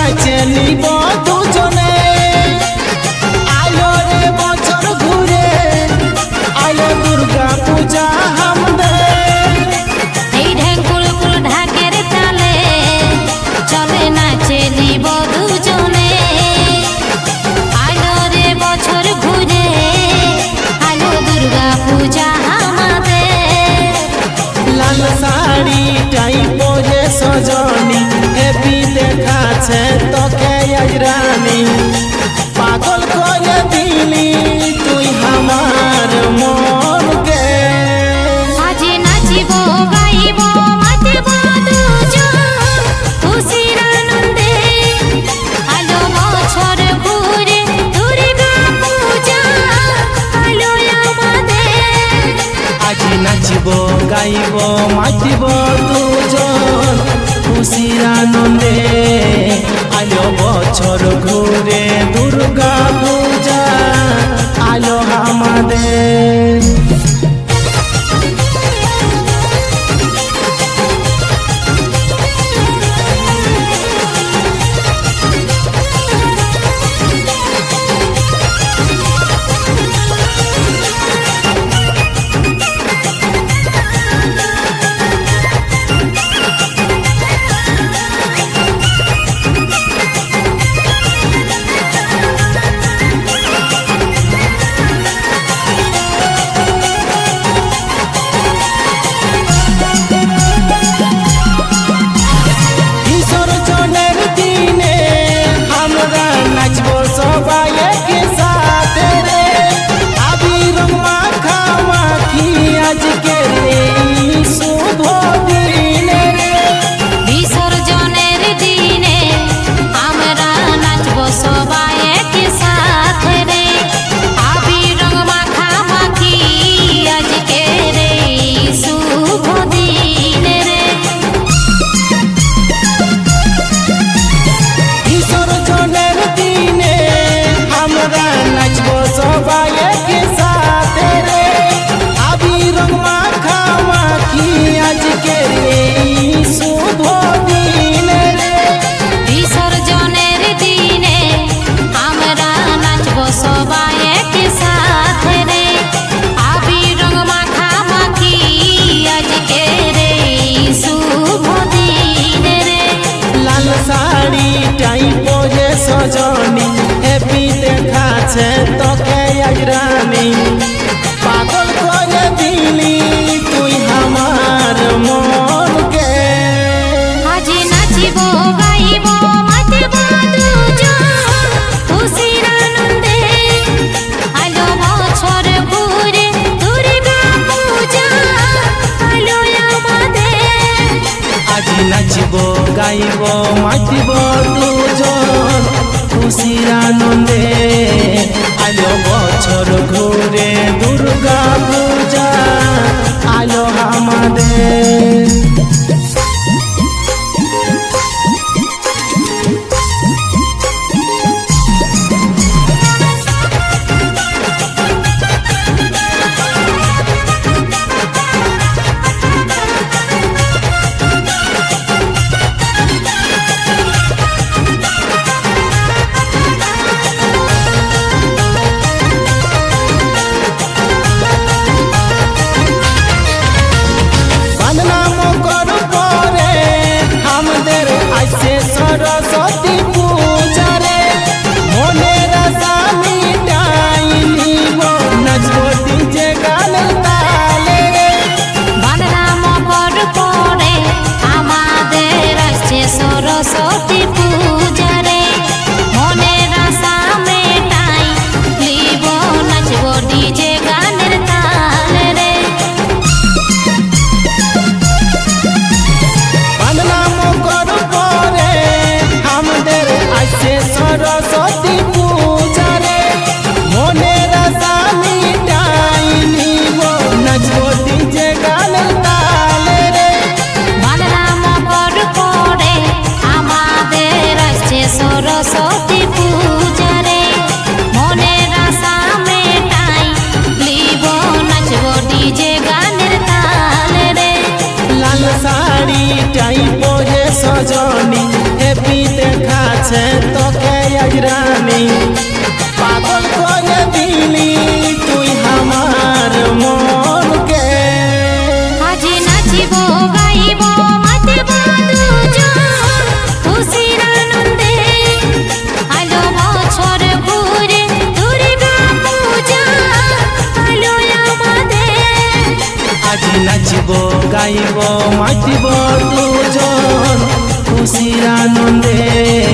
নাচে নিব দুজনে আলো রে বছর ঘুরে আলো দুর্গা পূজা আমাদের এই ঢেকুল ঢাকের তালে চলে নাচে নিব দুজনে আলো রে বছর ঘুরে আলো দুর্গা পূজা আমাদের লাল শাড়ি টাই পরে সজনী হেপি দেখাছে তোকে আজ রানী পাগল করে দিলি তুই আমার মনকে আজ নাচিব গাইব মাতিব দুজন খুশির আনন্দে আলো বছর ঘুরে দুর্গা পূজা আলো আমাদের আজ নাচিব গাইব মাতিব দুজন খুশির আনন্দে আলো বছর ঘুরে দুর্গা পূজা আলো আমাদের বিসর্জনের দিনে আমরা নাচব সবাই একই সাথে রে আবির মাখামাখি আজকের এই শুভ দিনে রে বিসর্জনের দিনে আমরা নাচব সবাই একই সাথে রে আবির মাখামাখি আজকের এই শুভ দিনে রে বিসর্জনের দিনে আমরা নাচব সবাই একই সাথে রে আবির মাখামাখি আজকের এই শুভ দিনে রে বিসর্জনের দিনে আমরা নাচব সবাই একই সাথে রে আবির মাখামাখি আজকের এই শুভ দিনে রে লাল শাড়ি টাই পরে সজনী হেপি দেখাছে তোকে আজ রানী পাগল করে দিলি তুই আমার মনকে আজ নাচিব গাইব মাতিব দুজন খুশির আনন্দে আলো বছর ঘুরে দুর্গা পূজা আলো আমাদের আজ নাচিব গাইব মাতিব দুজন খুশির আনন্দে আলো বছর ঘুরে দুর্গা পূজা আলো আমাদের বন্দনা মকর পরে আমাদের আসে সরস্বতী পূজা রে মনের আশা মিটাই নিব নাচব ডিজে গানের তালে রে বাংলা মকর পরে আমাদের আসছে সরস্বতী পূজা রে মনের আশা মেটাই লিব নাচব ডিজে গানের তালে রে বন্দনা মকর পরে আমাদের আসে সরস্বতী পূজা রে মনের আশা মিটাই নিব নাচব ডিজে গানের তালে রে বাংলা মকর পরে আমাদের আসছে সরস্বতী পূজা রে মনের আশা মেটাই লিব নাচব ডিজে গানের তালে রে লাল শাড়ি টাই পরে সজনী হেপি দেখাছে খাইব মাতিব দুজন খুশির আনন্দে।